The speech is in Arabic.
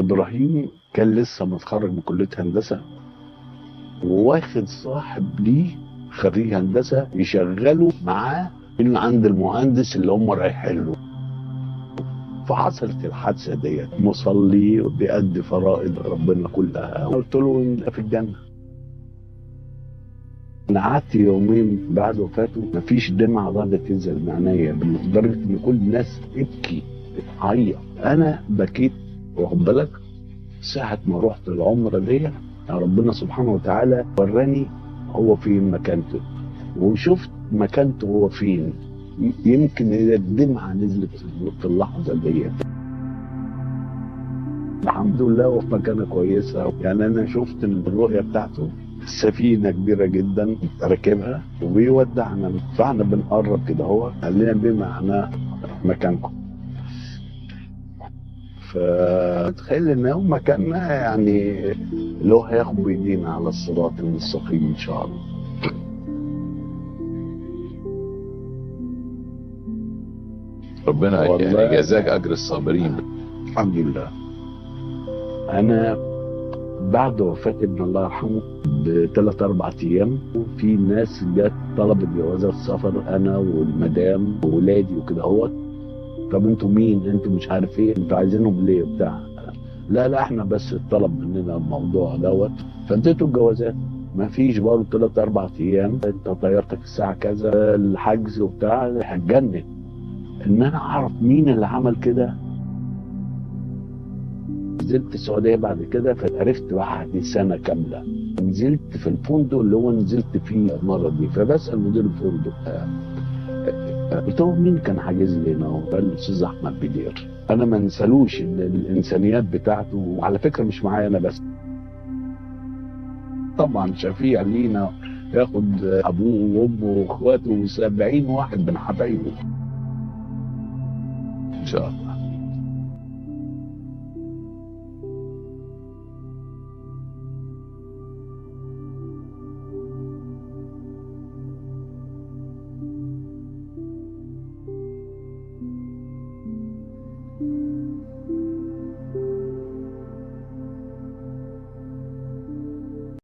ابراهيم كان لسه متخرج من كليه هندسه، وواخد صاحب ليه خريج هندسه يشغله معاه من عند المهندس اللي هم رايحين له. فحصلت الحادثه ديت، مصلي وبيأدي فرائض ربنا كلها. قلت له انت في الجنه. انا قعدت يومين بعد وفاته مفيش دمعه راضيه تنزل من عينيا، لدرجه ان كل الناس تبكي تعيط. انا بكيت، واخد بالك؟ ساعه ما رحت العمره دي ربنا سبحانه وتعالى وراني هو فين مكانته، وشفت مكانته هو فين. يمكن الدمعه نزلت في اللحظه دي. الحمد لله هو في مكانه كويسه. يعني انا شفت الرؤيه بتاعته، سفينه كبيره جدا راكبها وبيودعنا، فاحنا بنقرب كده، هو قال لنا بمعنى مكانكم. فتخيل ان هو مكاننا، يعني اللي هو هياخد بايدينا على الصراط المستقيم ان شاء الله. ربنا يعني والله جزاك اجر الصابرين. الحمد لله. انا بعد وفاة ابن الله يرحمه بثلاث اربع ايام، وفي ناس جت طلبت جوازات سفر، انا والمدام وولادي وكده اهوت. طب انتوا مين؟ انتوا مش عارف ايه، انتوا عايزينهم ليه بتاع؟ لا لا، احنا بس اتطلب مننا الموضوع دوت، فاديتوا الجوازات. ما فيش برضه ثلاث اربع ايام، انت طيارتك الساعه كذا، الحجز وبتاع، هتجنن ان انا اعرف مين اللي عمل كده. نزلت السعوديه بعد كده، فعرفت بعد سنه كامله. نزلت في الفندق اللي هو نزلت فيه المره دي، فبسال مدير الفندق، قلت له مين كان حاجز لي هنا؟ قال لي الاستاذ احمد بدير. انا ما انسالوش الانسانيات بتاعته، وعلى فكره مش معايا انا بس، طبعا شفيع لينا، ياخد ابوه وامه واخواته و70 واحد من حبايبه ان شاء الله.